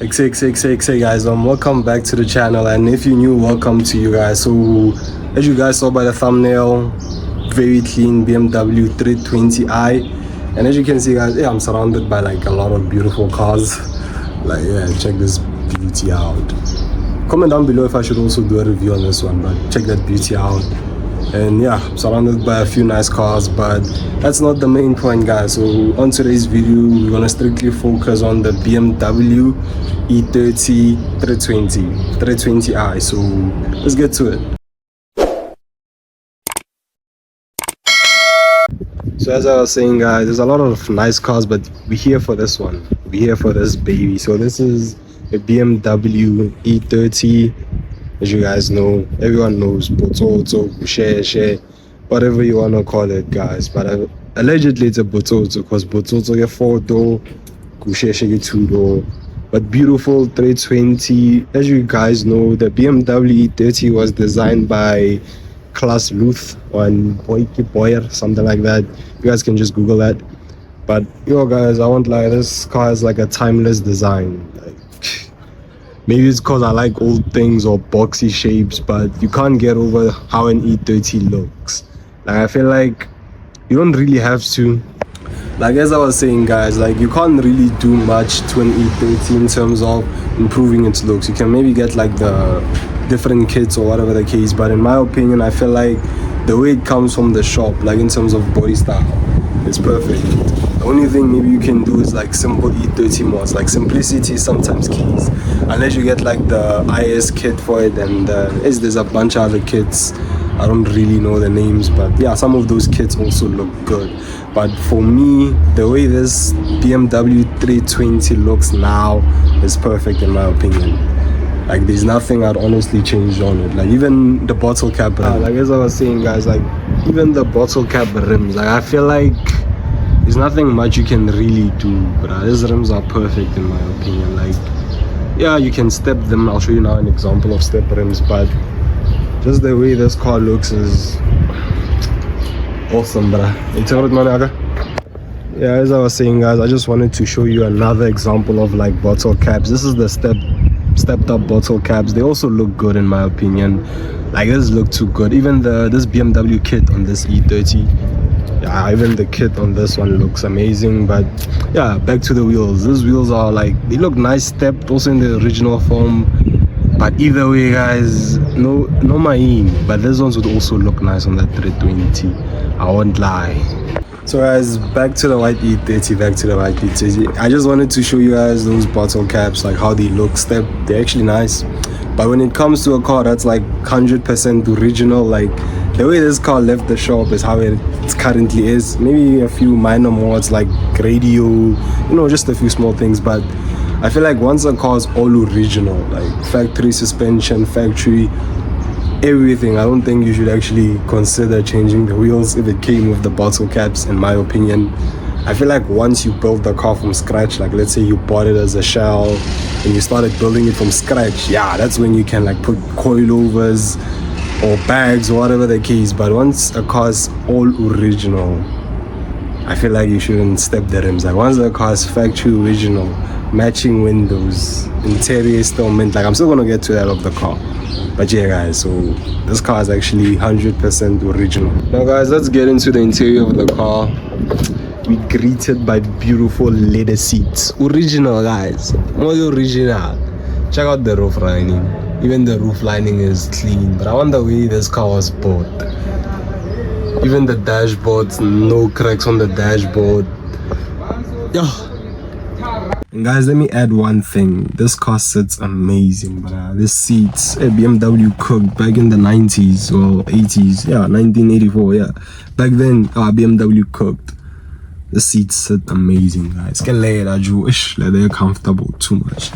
Hey guys, welcome back to the channel, and if you're new, welcome to you guys. So as you guys saw by the thumbnail, very clean BMW 320i, and as you can see guys, I'm surrounded by like a lot of beautiful cars. Like check this beauty out. Comment down below if I should also do a review on this one, but check that beauty out. And I'm surrounded by a few nice cars, but that's not the main point guys. So on today's video, we're gonna strictly focus on the BMW E30 320i. So let's get to it. So as I was saying guys, there's a lot of nice cars, but we're here for this one. We're here for this baby. So this is a BMW E30. As you guys know, everyone knows Bototo, share, whatever you wanna call it guys, but allegedly it's a Bototo because Bototo get 4-door, Kusheshe get 2-door, but beautiful 320. As you guys know, the BMW E30 was designed by Klaus Luth or Boyer, something like that. You guys can just Google that. But guys, I won't lie, this car is like a timeless design. Maybe it's because I like old things or boxy shapes, but you can't get over how an E30 looks. Like I feel like you don't really have to. Like as I was saying guys, like you can't really do much to an E30 in terms of improving its looks. You can maybe get like the different kits or whatever the case, but in my opinion, I feel like the way it comes from the shop, like in terms of body style, it's perfect. The only thing maybe you can do is like simple E30 mods, like simplicity is sometimes keys, unless you get like the IS kit for it, and there's a bunch of other kits. I don't really know the names, but some of those kits also look good. But for me, the way this BMW 320 looks now is perfect in my opinion. Like there's nothing I'd honestly change on it. Like even the bottle cap rim, like as I was saying guys, like even the bottle cap rims, like I feel like there's nothing much you can really do, but these rims are perfect in my opinion. Like you can step them. I'll show you now an example of step rims, but just the way this car looks is awesome, bruh. As I was saying guys, I just wanted to show you another example of like bottle caps. This is the stepped up bottle caps. They also look good in my opinion. Like this look too good. Even this BMW kit on this E30, even the kit on this one looks amazing. But back to the wheels. These wheels are like, they look nice stepped also in the original form, but either way guys, no main, but these ones would also look nice on that 320, I won't lie. So guys, back to the white E30, I just wanted to show you guys those bottle caps, like how they look stepped. They're actually nice, but when it comes to a car that's like 100% original, like the way this car left the shop is how it currently is. Maybe a few minor mods like radio, just a few small things, but I feel like once a car is all original, like factory suspension, factory everything, I don't think you should actually consider changing the wheels if it came with the bottle caps, in my opinion. I feel like once you build the car from scratch, like let's say you bought it as a shell and you started building it from scratch, that's when you can like put coilovers or bags or whatever the case. But once a car is all original, I feel like you shouldn't step the rims. Like once the car is factory original, matching windows, interior is still mint, like I'm still gonna get to that of the car. But guys, so this car is actually 100% original. Now guys, let's get into the interior of the car. We greeted by beautiful leather seats. Original guys, more original. Check out the roof lining. Even the roof lining is clean, but I wonder the way this car was bought. Even the dashboard, no cracks on the dashboard. And guys, let me add one thing. This car sits amazing, but this seats, a BMW cooked back in the 90s or 80s, 1984, back then, BMW cooked. The seats sit amazing, guys. Can lay it at Jewish, like they're comfortable too much.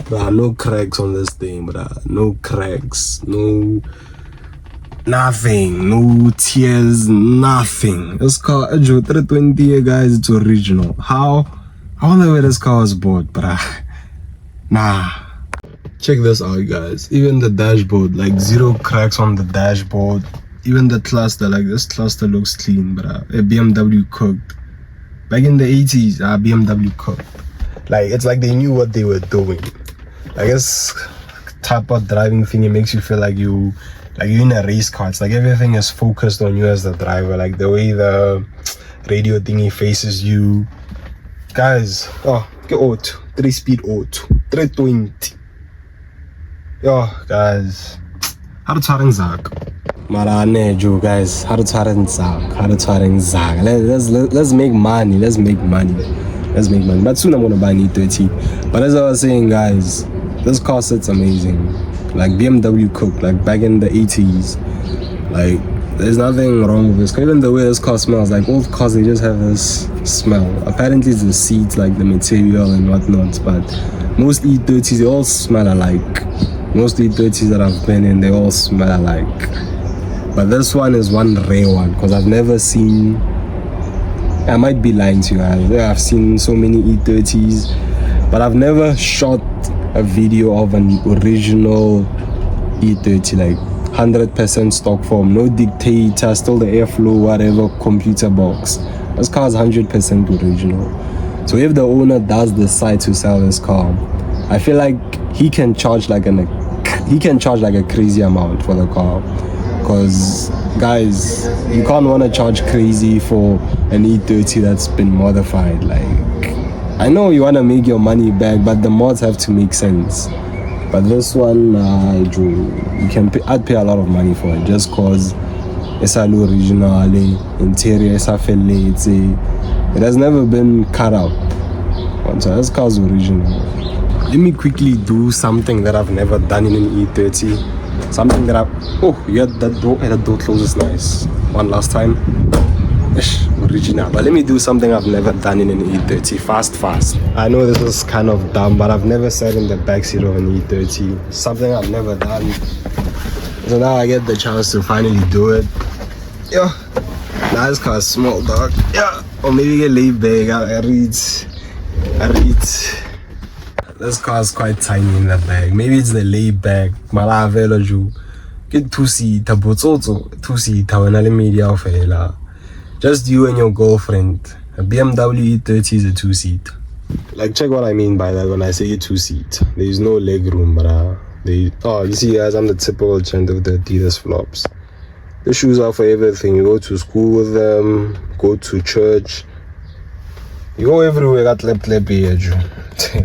No cracks on this thing, no cracks, nothing, no tears, nothing. This car, 320, guys, it's original. How? I wonder where this car was bought, Check this out, guys. Even the dashboard, like zero cracks on the dashboard. Even the cluster, like this cluster looks clean, a BMW cooked. Back in the 80s, BMW cooked. Like, it's like they knew what they were doing. I guess type of driving thing, it makes you feel like you're in a race car. It's like everything is focused on you as the driver, like the way the radio thingy faces you. Guys, get auto 3-speed auto 320. Guys, how to turn Zach? Marane Joe, guys, how to turn Zach? Let's make money. But soon I'm gonna buy an E30. But as I was saying, guys, this car set's amazing. Like BMW cooked, like back in the 80s. Like there's nothing wrong with this. Even the way this car smells, like old cars, they just have this smell. Apparently it's the seats, like the material and whatnot. But most E30s, they all smell alike. Most E30s that I've been in, they all smell alike. But this one is one rare one, because I've never seen, I might be lying to you guys, I've seen so many E30s, but I've never shot a video of an original E30, like 100% stock form, no dictator, still the airflow, whatever, computer box. This car is 100% original. So if the owner does decide to sell this car, I feel like he can charge like a crazy amount for the car. Because guys, you can't want to charge crazy for an E30 that's been modified. Like, I know you want to make your money back, but the mods have to make sense. But this one, I'd pay a lot of money for it, just cause it's a original, interior, it's a it has never been cut out. So this car's original. Let me quickly do something that I've never done in an E30. Something that that door closes nice. One last time. Original. But let me do something I've never done in an E30. Fast. I know this is kind of dumb, but I've never sat in the backseat of an E30. Something I've never done. So now I get the chance to finally do it. Now this car is small, dog. Or maybe get laid back. I read. This car is quite tiny in the back. Maybe it's the laid back. Get 2-seater, but also 2-seater when I media fella. Just you and your girlfriend. A BMW E30 is a 2-seater. Like, check what I mean by that when I say a 2-seater. There is no leg room, but you see, guys, I'm the typical gent with the Adidas flops. The shoes are for everything. You go to school with them, go to church. You go everywhere, got lep here,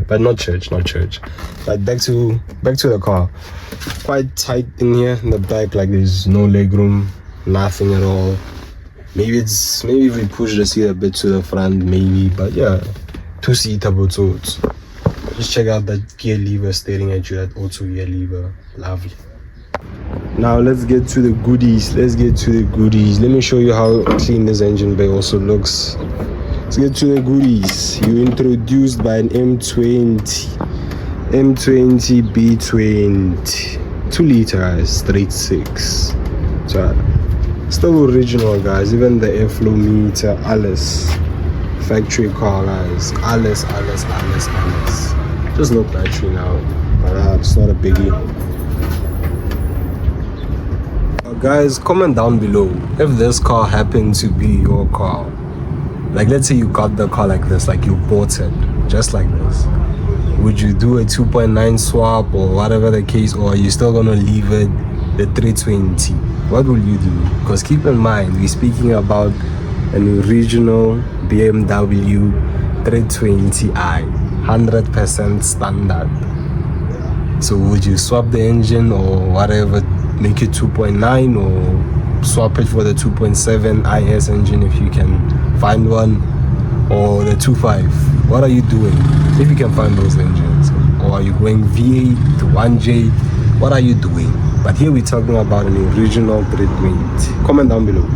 but not church. But back to the car. Quite tight in here in the back, like there's no leg room, nothing at all. Maybe if we push the seat a bit to the front, maybe, but yeah, 2-seater auto. Just check out that gear lever staring at you, that auto gear lever, lovely. Now let's get to the goodies. Let me show you how clean this engine bay also looks. Let's get to the goodies. You're introduced by an M20 B20, 2-liter, guys, straight 6. So still original, guys. Even the airflow meter, alles. Factory car, guys. Alles. Just no battery now, but it's not a biggie. Guys, comment down below if this car happened to be your car. Like, let's say you got the car like this, like you bought it just like this. Would you do a 2.9 swap or whatever the case, or are you still gonna leave it the 320? What will you do? Because keep in mind, we're speaking about an original BMW 320i, 100% standard. So would you swap the engine or whatever, make it 2.9, or swap it for the 2.7 IS engine if you can find one, or the 2.5? What are you doing if you can find those engines? Or are you going V8 to 1J? What are you doing? But here we're talking about an original 320. Comment down below.